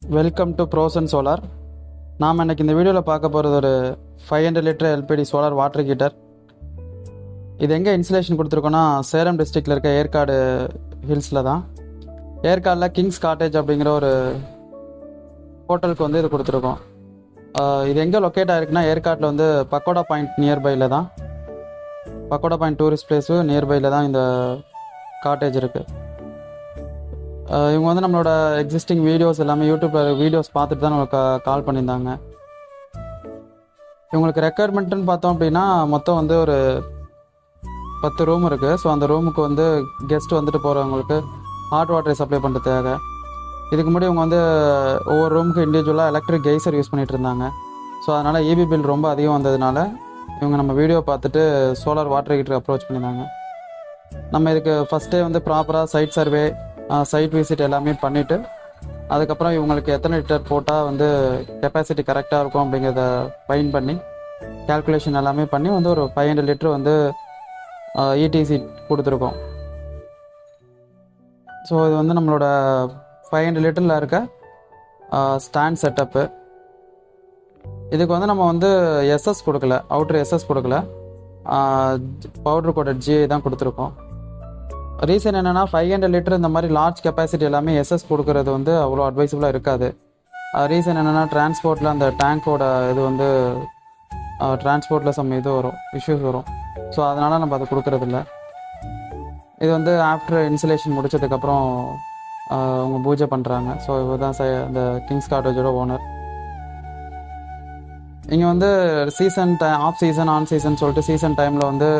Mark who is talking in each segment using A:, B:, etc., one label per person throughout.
A: Welcome to ProSUN solar. நாம் இன்றைக்கி இந்த வீடியோவில் பார்க்க போகிறது ஒரு 500 litre LPD solar water heater. இது எங்கே இன்ஸ்டலேஷன் கொடுத்துருக்கோன்னா சேலம் டிஸ்ட்ரிக்டில் இருக்க ஏற்காடு ஹில்ஸில் தான். ஏற்காடில் கிங்ஸ் காட்டேஜ் அப்படிங்கிற ஒரு ஹோட்டலுக்கு வந்து இது கொடுத்துருக்கோம். இது எங்கே லொக்கேட் ஆகிருக்குன்னா ஏற்காட்டில் வந்து பக்கோடா பாயிண்ட் நியர்பையில் தான், பக்கோடா பாயிண்ட் டூரிஸ்ட் பிளேஸு நியர்பையில் தான் இந்த காட்டேஜ் இருக்குது. இவங்க வந்து நம்மளோட எக்ஸிஸ்டிங் வீடியோஸ் எல்லாமே யூடியூப்பில் வீடியோஸ் பார்த்துட்டு தான் நம்மளுக்கு கால் பண்ணியிருந்தாங்க. இவங்களுக்கு ரெக்குயர்மெண்ட்டுன்னு பார்த்தோம் அப்படின்னா மொத்தம் வந்து ஒரு 10 ரூம் இருக்குது. ஸோ அந்த ரூமுக்கு வந்து கெஸ்ட் வந்துட்டு போகிறவங்களுக்கு ஹாட் வாட்டர் சப்ளை பண்ணுறதுக்காக. இதுக்கு முன்னாடி இவங்க வந்து ஒவ்வொரு ரூமுக்கு இண்டிவிஜுவலாக எலக்ட்ரிக் கெய்சர் யூஸ் பண்ணிகிட்டு இருந்தாங்க. ஸோ அதனால் EB பில் ரொம்ப அதிகம் வந்ததுனால இவங்க நம்ம வீடியோ பார்த்துட்டு சோலார் வாட்டர் ஹீட்டருக்கு அப்ரோச் பண்ணியிருந்தாங்க. நம்ம இதுக்கு ஃபஸ்ட்டே வந்து ப்ராப்பராக சைட் சர்வே, சைட் விசிட் எல்லாமே பண்ணிவிட்டு அதுக்கப்புறம் இவங்களுக்கு எத்தனை லிட்டர் போட்டால் வந்து கெப்பாசிட்டி கரெக்டாக இருக்கும் அப்படிங்கிறத ஃபைன் பண்ணி கேல்குலேஷன் எல்லாமே பண்ணி வந்து ஒரு 500 லிட்டர் வந்து ETC கொடுத்துருக்கோம். ஸோ இது வந்து நம்மளோட 500 லிட்டரில் இருக்க ஸ்டாண்ட் செட்டப்பு. இதுக்கு வந்து நம்ம வந்து SS கொடுக்கல, அவுட்ரு SS கொடுக்கல, பவுடர் கோட்டட் GI தான் கொடுத்துருக்கோம். ரீசன் என்னென்னா 500 லிட்டர் இந்த மாதிரி லார்ஜ் கெப்பாசிட்டி எல்லாமே SS கொடுக்கறது வந்து அவ்வளோ அட்வைசபுளாக இருக்காது. ரீசன் என்னென்னா டிரான்ஸ்போர்ட்டில் அந்த டேங்கோட இது வந்து டிரான்ஸ்போர்ட்டில் இது வரும், இஷ்யூஸ் வரும். ஸோ அதனால் நம்ம அதை கொடுக்கறதில்ல. இது வந்து ஆஃப்டர் இன்சுலேஷன் முடித்ததுக்கப்புறம் அவங்க பூஜை பண்ணுறாங்க. ஸோ இவர் தான் அந்த கிங்ஸ் காட்டேஜோட ஓனர். இங்கே வந்து season off season, on season சொல்லிட்டு சீசன் டைமில் வந்து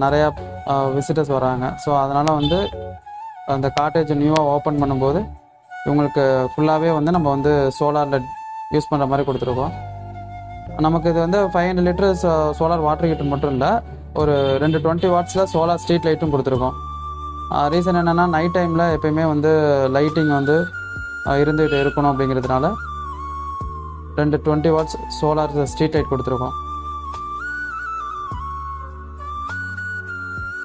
A: நிறையா விசிட்டர்ஸ் வராங்க. ஸோ அதனால் வந்து அந்த காட்டேஜ் நியூவாக ஓப்பன் பண்ணும்போது இவங்களுக்கு ஃபுல்லாகவே வந்து நம்ம வந்து சோலாரில் யூஸ் பண்ணுற மாதிரி கொடுத்துருக்கோம். நமக்கு இது வந்து 500 லிட்டர் சோலார் வாட்டர் ஹீட்டர் மட்டும் இல்லை, ஒரு 2 20 வாட்ஸில் சோலார் ஸ்ட்ரீட் லைட்டும் கொடுத்துருக்கோம். ரீசன் என்னென்னா நைட் டைமில் எப்போயுமே வந்து லைட்டிங் வந்து இருந்துகிட்டு இருக்கணும் அப்படிங்கிறதுனால 2 20 வாட்ஸ் சோலார் ஸ்ட்ரீட் லைட் கொடுத்துருக்கோம்.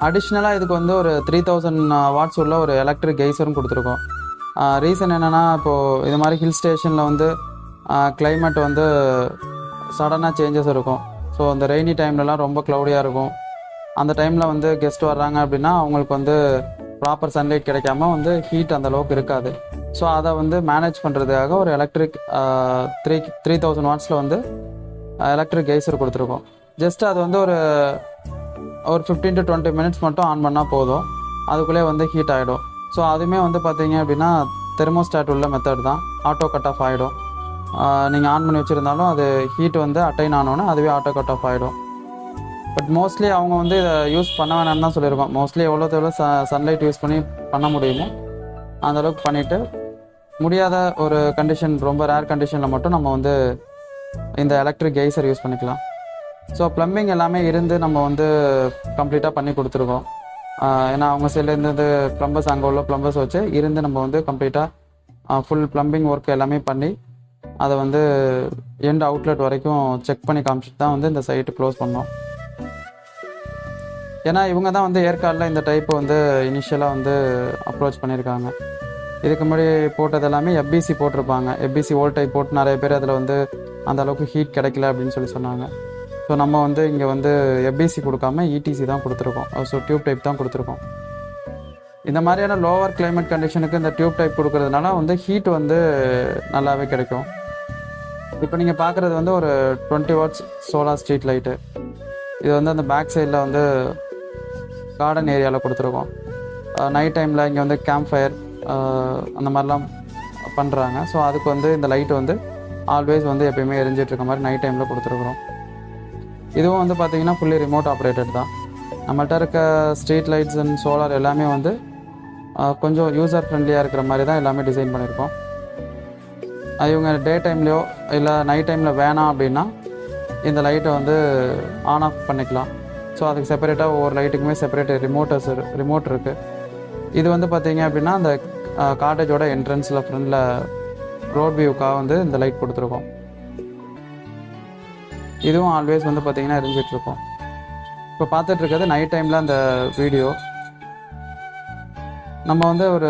A: அடிஷ்னலாக இதுக்கு வந்து ஒரு 3000 வாட்ஸ் உள்ள ஒரு எலக்ட்ரிக் கெய்சரும் கொடுத்துருக்கோம். ரீசன் என்னென்னா இப்போது இது மாதிரி ஹில் ஸ்டேஷனில் வந்து கிளைமேட் வந்து சடனாக சேஞ்சஸ் இருக்கும். ஸோ அந்த ரெய்னி டைம்லலாம் ரொம்ப க்ளவுடியாக இருக்கும். அந்த டைமில் வந்து கெஸ்ட் வர்றாங்க அப்படின்னா அவங்களுக்கு வந்து ப்ராப்பர் சன்லைட் கிடைக்காம வந்து ஹீட் அந்த அளவுக்கு இருக்காது. ஸோ அதை வந்து மேனேஜ் பண்ணுறதுக்காக ஒரு எலக்ட்ரிக் 3000 வாட்ஸில் வந்து எலக்ட்ரிக் கெய்சர் கொடுத்துருக்கோம். ஜஸ்ட் அது வந்து ஒரு 15 to 20 மினிட்ஸ் மட்டும் ஆன் பண்ணால் போதும், அதுக்குள்ளே வந்து ஹீட் ஆகிடும். ஸோ அதுவுமே வந்து பார்த்தீங்க அப்படின்னா தெர்மோஸ்டாட் உள்ள மெத்தட் தான், ஆட்டோ கட் ஆஃப் ஆகிடும். நீங்கள் ஆன் பண்ணி வச்சுருந்தாலும் அது ஹீட் வந்து அட்டைன் ஆனோன்னே அதுவே ஆட்டோ கட் ஆஃப் ஆகிடும். பட் மோஸ்ட்லி அவங்க வந்து இதை யூஸ் பண்ண வேணாம்னு தான் சொல்லியிருக்கோம். மோஸ்ட்லி எவ்வளோ சன்லைட் யூஸ் பண்ணி பண்ண முடியுமோ அந்தளவுக்கு பண்ணிவிட்டு, முடியாத ஒரு கண்டிஷன், ரொம்ப ரேர் கண்டிஷனில் மட்டும் நம்ம வந்து இந்த எலக்ட்ரிக் கெய்சர் யூஸ் பண்ணிக்கலாம். ஸோ ப்ளம்பிங் எல்லாமே இருந்து நம்ம வந்து கம்ப்ளீட்டாக பண்ணி கொடுத்துருக்கோம். ஏன்னா அவங்க சைட்லேருந்து ப்ளம்பர்ஸ், அங்கே உள்ள ப்ளம்பர்ஸ் வச்சு இருந்து நம்ம வந்து கம்ப்ளீட்டாக ஃபுல் ப்ளம்பிங் ஒர்க் எல்லாமே பண்ணி அதை வந்து எண்ட் அவுட்லெட் வரைக்கும் செக் பண்ணி காமிச்சிட்டு தான் வந்து இந்த சைட்டு க்ளோஸ் பண்ணோம். ஏன்னா இவங்க தான் வந்து ஏற்காடில் இந்த டைப்பு வந்து இனிஷியலாக வந்து அப்ரோச் பண்ணியிருக்காங்க. இதுக்கு முன்னாடி போட்டது எல்லாமே FBC போட்டிருப்பாங்க. FBC ஓல்ட் டைப் போட்டு நிறைய பேர் அதில் வந்து அந்த அளவுக்கு ஹீட் கிடைக்கல அப்படின்னு சொல்லி சொன்னாங்க. ஸோ நம்ம வந்து இங்கே வந்து FBC கொடுக்காம ETC தான் கொடுத்துருக்கோம். ஸோ டியூப் டைப் தான் கொடுத்துருக்கோம். இந்த மாதிரியான லோவர் கிளைமேட் கண்டிஷனுக்கு இந்த டியூப் டைப் கொடுக்கறதுனால வந்து ஹீட் வந்து நல்லாவே கிடைக்கும். இப்போ நீங்கள் பார்க்குறது வந்து ஒரு 20 வாட்ஸ் சோலார் ஸ்ட்ரீட் லைட்டு. இது வந்து அந்த பேக் சைடில் வந்து கார்டன் ஏரியாவில் கொடுத்துருக்கோம். நைட் டைமில் இங்கே வந்து கேம்ப் ஃபயர் அந்த மாதிரிலாம் பண்ணுறாங்க. ஸோ அதுக்கு வந்து இந்த லைட்டு வந்து ஆல்வேஸ் வந்து எப்போயுமே எரிஞ்சிட்ருக்க மாதிரி நைட் டைமில் கொடுத்துருக்குறோம். இதுவும் வந்து பார்த்திங்கன்னா ஃபுல்லி ரிமோட் ஆப்ரேட்டட் தான். நம்மள்கிட்ட இருக்க ஸ்ட்ரீட் லைட்ஸ் அண்ட் சோலார் எல்லாமே வந்து கொஞ்சம் யூசர் ஃப்ரெண்ட்லியாக இருக்கிற மாதிரி தான் எல்லாமே டிசைன் பண்ணியிருக்கோம். இவங்க டே டைம்லேயோ இல்லை நைட் டைமில் வேணாம் அப்படின்னா இந்த லைட்டை வந்து ஆன் ஆஃப் பண்ணிக்கலாம். ஸோ அதுக்கு செப்பரேட்டாக ஒவ்வொரு லைட்டுக்குமே செப்பரேட் ரிமோட் இருக்குது. இது வந்து பார்த்திங்க அப்படின்னா அந்த காட்டேஜோட என்ட்ரன்ஸில் ஃப்ரண்டில் ரோட் வியூக்காக வந்து இந்த லைட் கொடுத்துருக்கோம். இதுவும் ஆல்வேஸ் வந்து பார்த்திங்கன்னா எரிஞ்சிட்ருக்கோம். இப்போ பார்த்துட்ருக்கிறது நைட் டைமில் அந்த வீடியோ. நம்ம வந்து ஒரு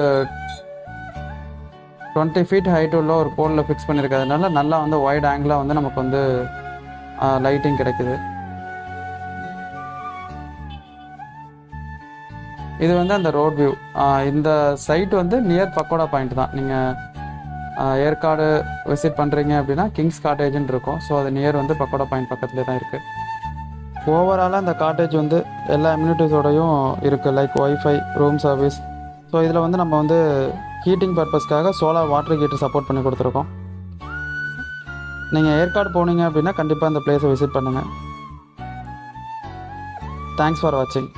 A: 20 ஃபீட் ஹைட் உள்ள ஒரு போலில் ஃபிக்ஸ் பண்ணியிருக்கிறதுனால நல்லா வந்து வைட் ஆங்கிளாக வந்து நமக்கு வந்து லைட்டிங் கிடைக்குது. இது வந்து அந்த ரோட் வியூ. இந்த சைட் வந்து நியர் பக்கோடா பாயிண்ட் தான். நீங்கள் ஏற்காடு விசிட் பண்ணுறீங்க அப்படின்னா கிங்ஸ் காட்டேஜ்னு இருக்கும். ஸோ அது நியர் வந்து பக்கோடா பாயிண்ட் பக்கத்துலேயே தான் இருக்குது. ஓவராலாக இந்த காட்டேஜ் வந்து எல்லா அம்யூனிட்டிஸோடையும் இருக்குது. Like wifi, room service. So இதில் வந்து நம்ம வந்து ஹீட்டிங் பர்பஸ்க்காக சோலார் வாட்டர் ஹீட்டர் சப்போர்ட் பண்ணி கொடுத்துருக்கோம். நீங்கள் ஏற்காடு போனீங்க அப்படின்னா கண்டிப்பாக அந்த பிளேஸை விசிட் பண்ணுங்கள். தேங்க்ஸ் ஃபார் வாட்சிங்.